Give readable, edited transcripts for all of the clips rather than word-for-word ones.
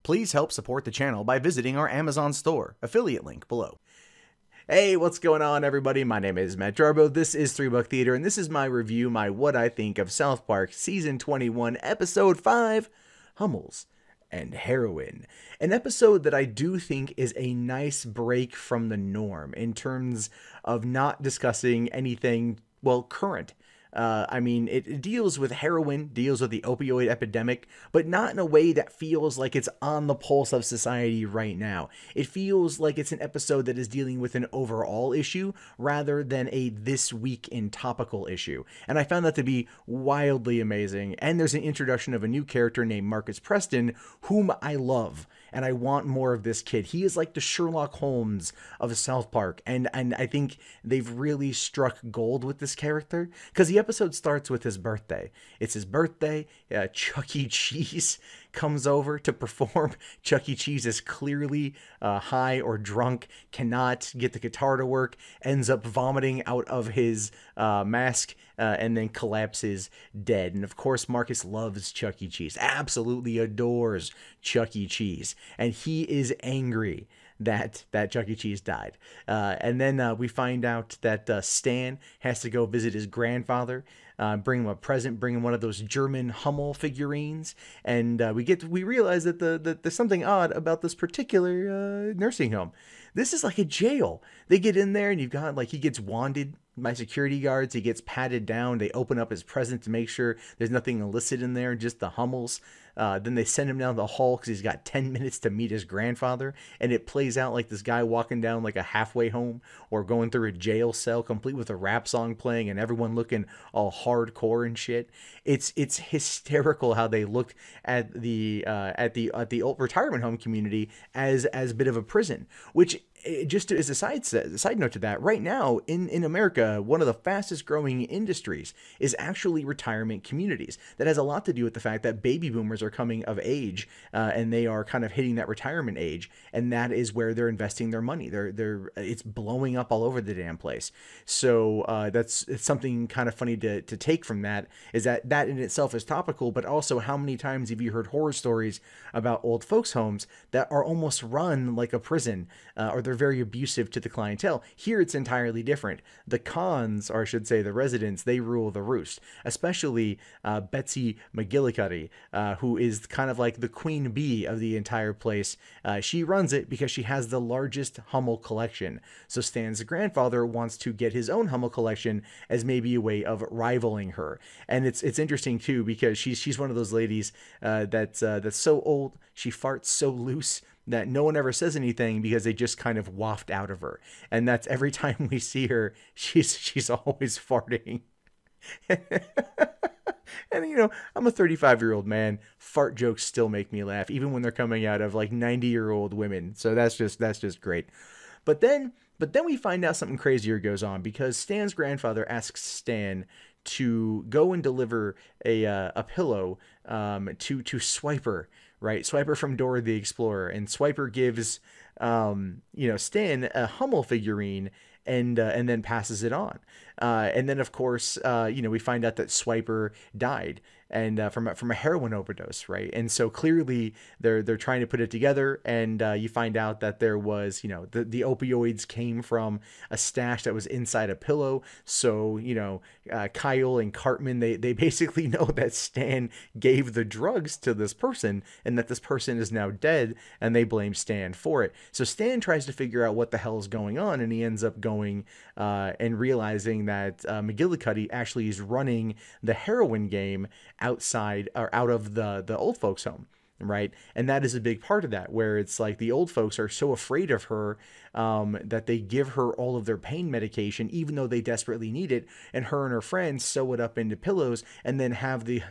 Please help support the channel by visiting our Amazon store, affiliate link below. Hey, what's going on, everybody? My name is Matt Jarbo. This is 3 Buck Theater, and this is my review, my what I think of South Park Season 21, Episode 5, Hummels and Heroin. An episode that I do think is a nice break from the norm in terms of not discussing anything, well, current. It deals with heroin, deals with the opioid epidemic, but not in a way that feels like it's on the pulse of society right now. It feels like it's an episode that is dealing with an overall issue rather than a this week in topical issue. And I found that to be wildly amazing. And there's an introduction of a new character named Marcus Preston, whom I love. And I want more of this kid. He is like the Sherlock Holmes of South Park. And I think they've really struck gold with this character. Because the episode starts with his birthday. It's his birthday. Chuck E. Cheese comes over to perform. Chuck E. Cheese is clearly high or drunk, cannot get the guitar to work, ends up vomiting out of his mask, and then collapses dead. And of course, Marcus loves Chuck E. Cheese, absolutely adores Chuck E. Cheese, and he is angry that Chuck E. Cheese died. And then we find out that Stan has to go visit his grandfather, bring him a present, bring him one of those German Hummel figurines, and we realize that there's something odd about this particular nursing home. This is like a jail. They get in there and you've got, like, he gets wanded by security guards. He gets patted down. They open up his present to make sure there's nothing illicit in there, just the Hummels. Then they send him down the hall because he's got 10 minutes to meet his grandfather. And it plays out like this guy walking down like a halfway home or going through a jail cell, complete with a rap song playing and everyone looking all hardcore and shit. It's hysterical how they look at the old retirement home community as a bit of a prison, which, just as a side note to that, right now in America, one of the fastest growing industries is actually retirement communities. That has a lot to do with the fact that baby boomers are coming of age, and they are kind of hitting that retirement age, and that is where they're investing their money. It's blowing up all over the damn place. So it's something kind of funny to take from that, is that in itself is topical, but also how many times have you heard horror stories about old folks' homes that are almost run like a prison, or they're very abusive to the clientele. Here it's entirely different. The cons, or I should say the residents, they rule the roost, especially Betsy McGillicuddy, who is kind of like the queen bee of the entire place. She runs it because she has the largest Hummel collection. So Stan's grandfather wants to get his own Hummel collection as maybe a way of rivaling her. And it's interesting too, because she's one of those ladies that's so old, she farts so loose that no one ever says anything because they just kind of waft out of her. And that's every time we see her, she's always farting. And, you know, I'm a 35-year-old man. Fart jokes still make me laugh, even when they're coming out of like 90-year-old women. So that's just great. But then we find out something crazier goes on, because Stan's grandfather asks Stan to go and deliver a pillow to Swiper, right? Swiper from Dora the Explorer. And Swiper gives Stan a Hummel figurine and then passes it on. And then, of course, we find out that Swiper died and from a heroin overdose, right? And so clearly they're trying to put it together, and you find out that there was, the opioids came from a stash that was inside a pillow. So, Kyle and Cartman, they basically know that Stan gave the drugs to this person and that this person is now dead, and they blame Stan for it. So Stan tries to figure out what the hell is going on, and he ends up going and realizing that McGillicuddy actually is running the heroin game outside or out of the old folks home, right? And that is a big part of that, where it's like the old folks are so afraid of her that they give her all of their pain medication, even though they desperately need it, and her friends sew it up into pillows and then have the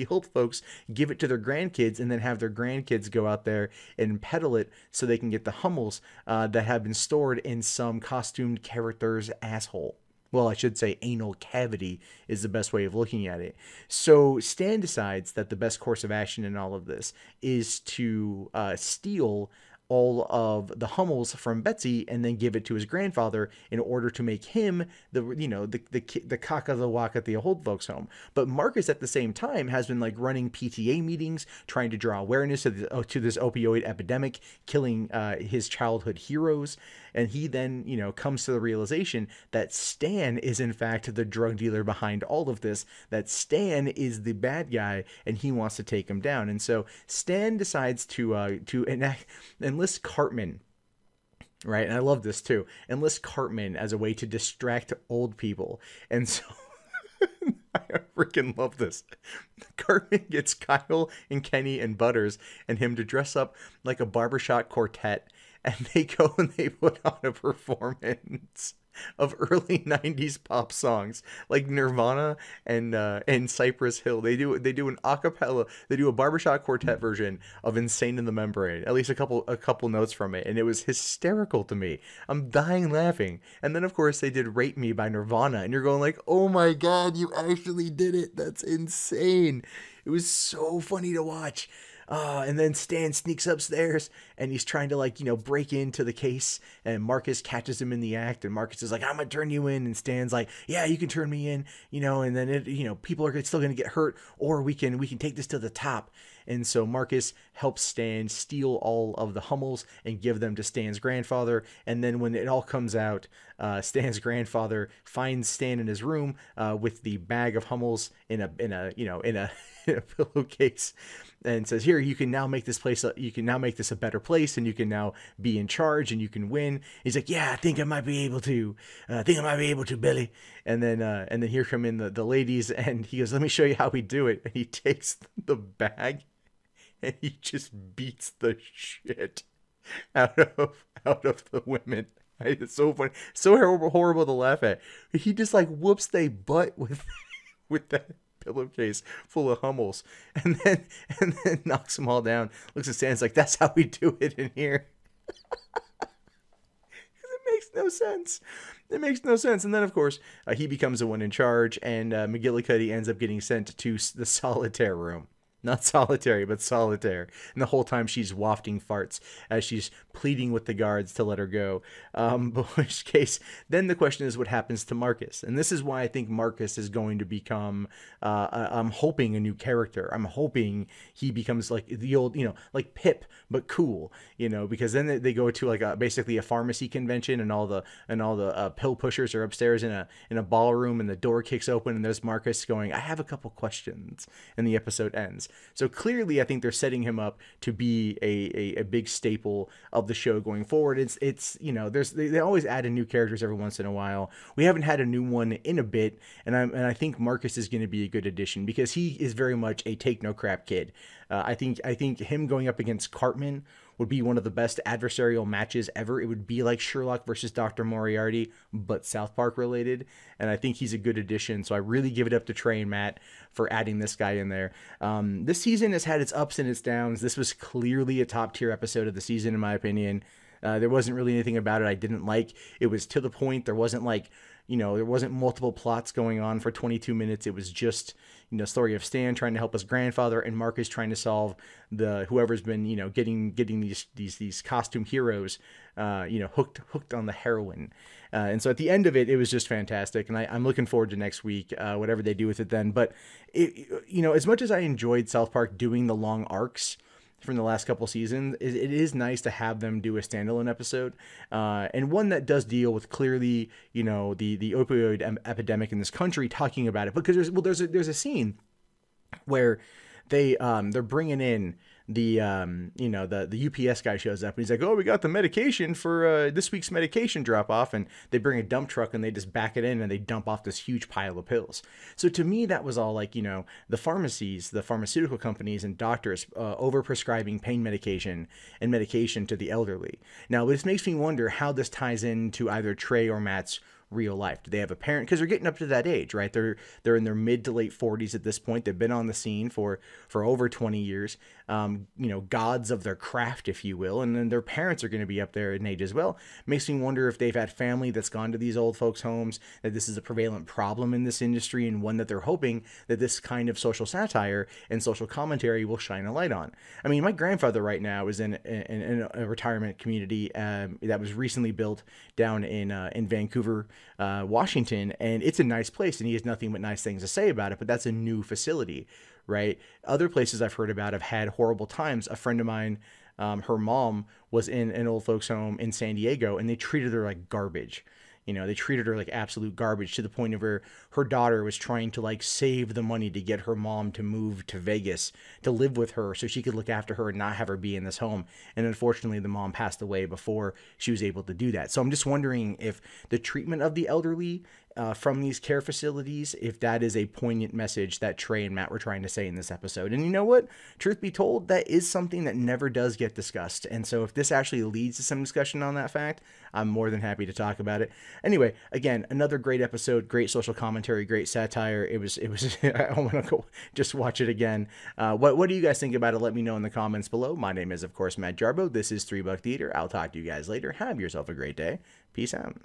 old folks give it to their grandkids, and then have their grandkids go out there and peddle it so they can get the Hummels that have been stored in some costumed character's asshole. Well, I should say anal cavity is the best way of looking at it. So Stan decides that the best course of action in all of this is to steal all of the Hummels from Betsy and then give it to his grandfather in order to make him the cock of the walk at the old folks home. But Marcus at the same time has been like running PTA meetings, trying to draw awareness to this opioid epidemic, killing his childhood heroes. And he then, comes to the realization that Stan is in fact the drug dealer behind all of this, that Stan is the bad guy and he wants to take him down. And so Stan decides to enlist Cartman, right? And I love this too. Enlist Cartman as a way to distract old people. And so I freaking love this. Cartman gets Kyle and Kenny and Butters and him to dress up like a barbershop quartet, and they go and they put on a performance of early 90s pop songs like Nirvana and Cypress Hill. They do an acapella, they do a barbershop quartet version of Insane in the Membrane, at least a couple notes from it, and it was hysterical to me. I'm dying laughing. And then of course they did Rape Me by Nirvana, and you're going like, oh my god, you actually did it. That's insane. It was so funny to watch. And then Stan sneaks upstairs and he's trying to break into the case, and Marcus catches him in the act, and Marcus is like, I'm gonna turn you in, and Stan's like, yeah, you can turn me in, and then people are still gonna get hurt, or we can take this to the top. And so Marcus helps Stan steal all of the Hummels and give them to Stan's grandfather. And then when it all comes out, Stan's grandfather finds Stan in his room with the bag of Hummels in a pillowcase, and says, here, you can now make this a better place, and you can now be in charge, and you can win. He's like, yeah, I think I might be able to, Billy. And then here come in the ladies, and he goes, let me show you how we do it. And he takes the bag and he just beats the shit out of the women. It's so funny, so horrible to laugh at. He just whoops they butt with that pillowcase full of Hummels, and then knocks them all down. Looks at Stan's like, that's how we do it in here. It makes no sense. It makes no sense. And then of course he becomes the one in charge, and McGillicuddy ends up getting sent to the solitaire room. Not solitary, but solitaire. And the whole time she's wafting farts as she's pleading with the guards to let her go. But in which case, then the question is what happens to Marcus. And this is why I think Marcus is going to become, I'm hoping, a new character. I'm hoping he becomes like the old, like Pip, but cool, because then they go to basically a pharmacy convention, and all the pill pushers are upstairs in a ballroom, and the door kicks open, and there's Marcus going, I have a couple questions, and the episode ends. So clearly I think they're setting him up to be a big staple of the show going forward. It's they always add in new characters every once in a while. We haven't had a new one in a bit, and I think Marcus is going to be a good addition, because he is very much a take no crap kid. I think him going up against Cartman would be one of the best adversarial matches ever. It would be like Sherlock versus Dr. Moriarty, but South Park related. And I think he's a good addition. So I really give it up to Trey and Matt for adding this guy in there. This season has had its ups and its downs. This was clearly a top tier episode of the season, in my opinion. There wasn't really anything about it I didn't like. It was to the point. There wasn't there wasn't multiple plots going on for 22 minutes. It was just, story of Stan trying to help his grandfather, and Marcus trying to solve whoever's been, getting these costume heroes, hooked on the heroin. And so at the end of it, it was just fantastic. And I'm looking forward to next week, whatever they do with it then. But as much as I enjoyed South Park doing the long arcs from the last couple seasons, it is nice to have them do a standalone episode, and one that does deal with clearly, the opioid epidemic in this country, talking about it. Because there's a scene where they're bringing in the UPS guy shows up, and he's like, oh, we got the medication for this week's medication drop off, and they bring a dump truck and they just back it in and they dump off this huge pile of pills. So to me, that was all the pharmacies, the pharmaceutical companies and doctors over prescribing pain medication and medication to the elderly. Now this makes me wonder how this ties into either Trey or Matt's real life. Do they have a parent? Because they're getting up to that age, right? They're in their mid to late 40s at this point. They've been on the scene for over 20 years. gods of their craft, if you will, and then their parents are going to be up there in age as well. Makes me wonder if they've had family that's gone to these old folks' homes, that this is a prevalent problem in this industry, and one that they're hoping that this kind of social satire and social commentary will shine a light on. I mean, my grandfather right now is in a retirement community that was recently built down in Vancouver, Washington, and it's a nice place, and he has nothing but nice things to say about it, but that's a new facility, right? Other places I've heard about have had horrible times. A friend of mine, her mom was in an old folks home in San Diego, and they treated her like garbage. They treated her like absolute garbage, to the point of where her daughter was trying to like save the money to get her mom to move to Vegas to live with her so she could look after her and not have her be in this home. And unfortunately, the mom passed away before she was able to do that. So I'm just wondering if the treatment of the elderly from these care facilities, if that is a poignant message that Trey and Matt were trying to say in this episode. And you know what? Truth be told, that is something that never does get discussed. And so if this actually leads to some discussion on that fact, I'm more than happy to talk about it. Anyway, again, another great episode, great social commentary, great satire. It was I want to go just watch it again. What do you guys think about it? Let me know in the comments below. My name is, of course, Matt Jarbo. This is $3 Theater. I'll talk to you guys later. Have yourself a great day. Peace out.